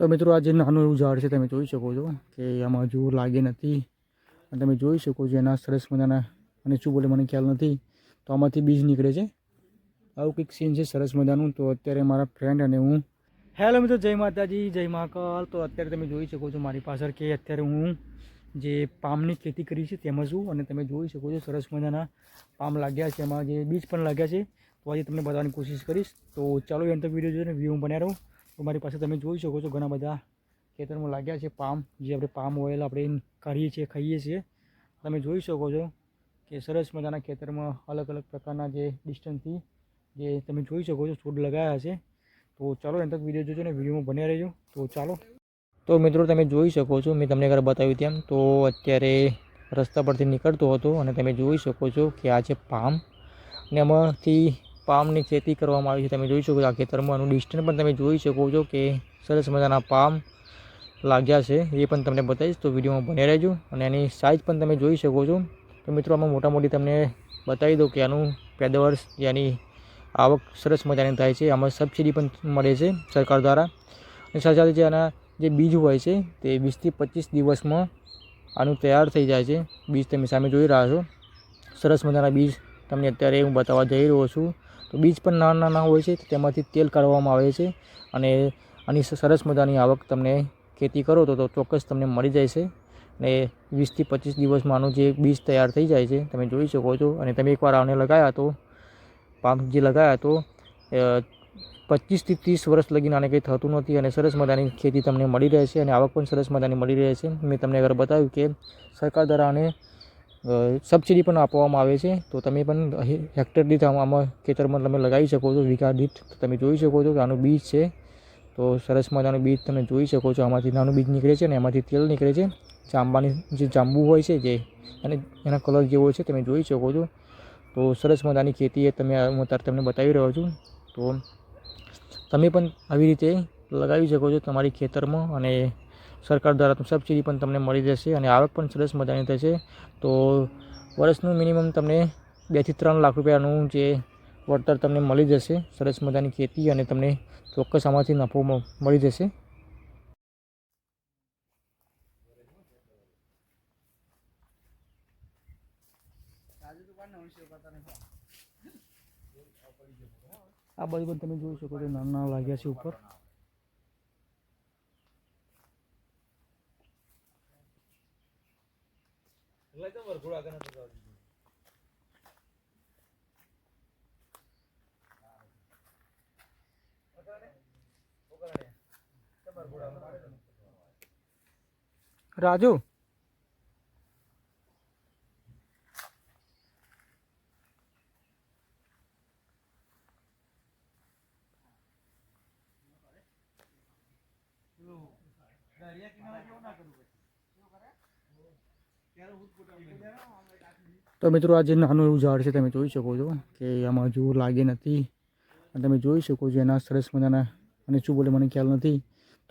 તો મિત્રો આ જે નાનું એવું ઝાડ છે તમે જોઈ શકો છો કે આમાં હજુ લાગે નથી અને તમે જોઈ શકો છો એના સરસ મજાના અને શું બોલે મને ખ્યાલ નથી તો આમાંથી બીજ નીકળે છે આવું કંઈક સીન છે સરસ મજાનું તો અત્યારે મારા ફ્રેન્ડ અને હું હેલો મિત્રો જય માતાજી જય મહાકાલ તો અત્યારે તમે જોઈ શકો છો મારી પાછળ કે અત્યારે હું જે પામની ખેતી કરી છે તેમાં છું અને તમે જોઈ શકો છો સરસ મજાના પામ લાગ્યા છે એમાં જે બીજ પણ લાગ્યા છે તો આજે તમને બતાવવાની કોશિશ કરીશ તો ચાલો એમ તો વિડીયો જોઈને વ્યૂ બન્યા રહો તો મારી પાસે તમે જોઈ શકો છો ઘણા બધા ખેતરમાં લાગ્યા છે પામ જે આપણે પામ ઓઇલ આપણે કરીએ છીએ ખાઈએ છીએ તમે જોઈ શકો છો કે સરસ મજાના ખેતરમાં અલગ અલગ પ્રકારના જે ડિસ્ટન્સથી જે તમે જોઈ શકો છો છોડ લગાવ્યા છે તો ચાલો એમ તક વિડીયો જોજો ને વિડીયોમાં બન્યા રહેજો તો ચાલો તો મિત્રો તમે જોઈ શકો છો મેં તમને આગળ બતાવ્યું તેમ તો અત્યારે રસ્તા પરથી નીકળતો હતો અને તમે જોઈ શકો છો કે આ છે પામ અને એમાંથી પામની ખેતી કરવામાં આવી છે તમે જોઈ શકો છો આ ખેતરમાં આનું ડિસ્ટન્સ પણ તમે જોઈ શકો છો કે સરસ મજાના પામ લાગ્યા છે એ પણ તમને બતાવીશ તો વિડીયોમાં બન્યા રહેજો અને એની સાઇઝ પણ તમે જોઈ શકો છો તો મિત્રો આમાં મોટા મોટી તમને બતાવી દઉં કે આનું પેદાવાર જેની આવક સરસ મજાની થાય છે આમાં સબસિડી પણ મળે છે સરકાર દ્વારા અને સાથે સાથે જે આના જે બીજ હોય છે તે 20થી 25 દિવસમાં આનું તૈયાર થઈ જાય છે બીજ તમે સામે જોઈ રહ્યા છો સરસ મજાના બીજ તમને અત્યારે હું બતાવવા જઈ રહ્યો છું તો બીજ પણ નાના નાના હોય છે તેમાંથી તેલ કાઢવામાં આવે છે અને આની સરસ મજાની આવક તમને ખેતી કરો તો ચોક્કસ તમને મળી જાય છે અને 20થી 25 દિવસમાં આનું જે બીજ તૈયાર થઈ જાય છે તમે જોઈ શકો છો અને તમે એકવાર આને લગાવ્યા તો પાક જે લગાવ્યા તો 25થી 30 વર્ષ લગીને આને કંઈ થતું નથી અને સરસ મજાની ખેતી તમને મળી રહે છે અને આવક પણ સરસ મજાની મળી રહે છે મેં તમને આગળ બતાવ્યું કે સરકાર દ્વારા આને સબસિડી પણ આપવામાં આવે છે તો તમે પણ હેક્ટર દીઠ આમાં ખેતરમાં તમે લગાવી શકો છો વીઘા દીઠ તમે જોઈ શકો છો કે આનું બીજ છે તો સરસ મજાનું બીજ તમે જોઈ શકો છો આમાંથી નાનું બીજ નીકળે છે અને એમાંથી તેલ નીકળે છે જાંબાની જે જાંબુ હોય છે જે અને એના કલર જેવો છે તમે જોઈ શકો છો તો સરસ મજાની ખેતી એ તમે હું અત્યારે તમને બતાવી રહ્યો છું તો તમે પણ આવી રીતે લગાવી શકો છો તમારી ખેતરમાં અને સરકાર દ્વારા સબસિડી પણ તમને મળી જશે અને આવક પણ સરસ મજાની થશે તો વર્ષનું મિનિમમ તમને 2 થી 3 લાખ રૂપિયાનું જે વળતર તમને મળી જશે સરસ મજાની ખેતી અને તમને ચોક્કસ આમાંથી નફો મળી જશે આ બાજુ પણ તમે જોઈ શકો છો નાના નાના લાગ્યા છે ઉપર રાજુ તો મિત્રો આ જે નાનું એવું ઝાડ છે તમે જોઈ શકો છો કે આમાં હજુ લાગે નથી અને તમે જોઈ શકો છો એના સરસ મજાના અને શું બોલે મને ખ્યાલ નથી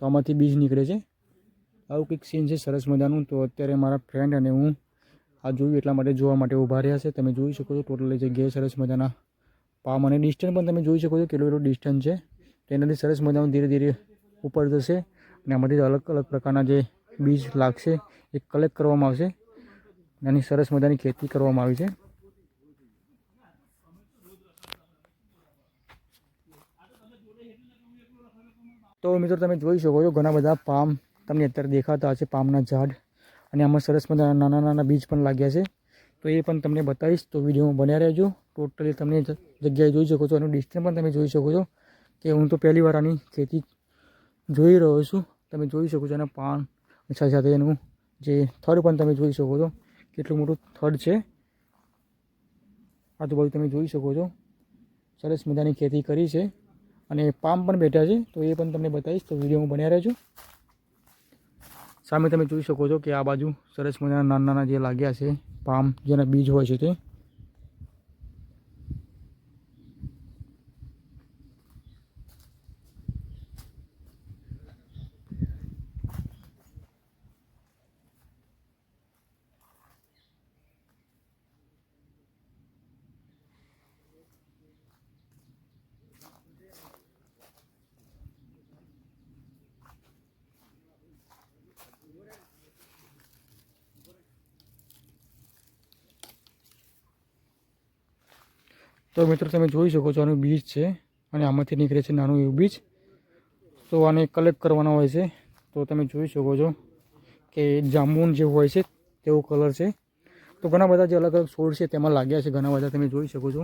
તો આમાંથી બીજ નીકળે છે આવું કંઈક સીન છે સરસ મજાનું તો અત્યારે મારા ફ્રેન્ડ અને હું આ જોયું એટલા માટે જોવા માટે ઊભા રહ્યા છે તમે જોઈ શકો છો ટોટલી જગ્યાએ સરસ મજાના પામ અને ડિસ્ટન્સ પણ તમે જોઈ શકો છો કેટલું એટલું ડિસ્ટન્સ છે તો એનાથી સરસ મજાનું ધીરે ધીરે ઉપર જશે અને આમાંથી અલગ અલગ પ્રકારના જે બીજ લાગશે એ કલેક્ટ કરવામાં આવશે એની સરસ મજાની ખેતી કરવામાં આવી છે તો મિત્રો તમે જોઈ શકો છો ઘણા બધા પામ તમને અત્યારે દેખાતા હશે પામના ઝાડ અને આમાં સરસ મજાના નાના નાના બીજ પણ લાગ્યા છે તો એ પણ તમને બતાવીશ તો વિડીયોમાં બન્યા રહેજો ટોટલી તમે જગ્યાએ જોઈ શકો છો એનું ડિસ્ટન્સ પણ તમે જોઈ શકો છો કે હું તો પહેલી વાર આની ખેતી જોઈ રહ્યો છું તમે જોઈ શકો છો એના પાન સાથે સાથે એનું જે થડ પણ તમે જોઈ શકો છો કેટલું મોટું થડ છે આજુબાજુ તમે જોઈ શકો છો સરસ મજાની ખેતી કરી છે અને પામ પણ બેઠા છે તો એ પણ તમને બતાવીશ તો વિડીયોમાં બન્યા રહેજો સામે તમે જોઈ શકો છો કે આ બાજુ સરસ મજાના નાના નાના જે લાગ્યા છે પામ જેના બીજ હોય છે તે તો મિત્રો તમે જોઈ શકો છો આનું બીજ છે અને આમાંથી નીકળે છે નાનું એવું બીજ. તો આને કલેક્ટ કરવાના હોય છે. તો તમે જોઈ શકો છો કે જાંબુન જે હોય છે તેવો કલર છે. તો ઘણા બધા જે અલગ અલગ છોડ છે તેમાં લાગ્યા છે ઘણા બધા. તમે જોઈ શકો છો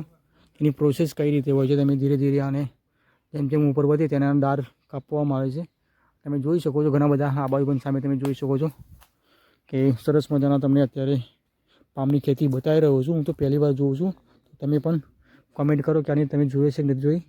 એની પ્રોસેસ કઈ રીતે હોય છે. તમે ધીરે ધીરે આને જેમ જેમ ઉપર વધે તેના દાર કાપવામાં આવે છે. તમે જોઈ શકો છો ઘણા બધા આ બાજુ પણ સામે તમે જોઈ શકો છો કે સરસ મજાના તમને અત્યારે પામની ખેતી બતાવી રહ્યો છું. હું તો પહેલી વાર જોઉં છું. તમે પણ કોમેન્ટ કરો કે આની તમે જોઈએ છે કે નથી જોઈ.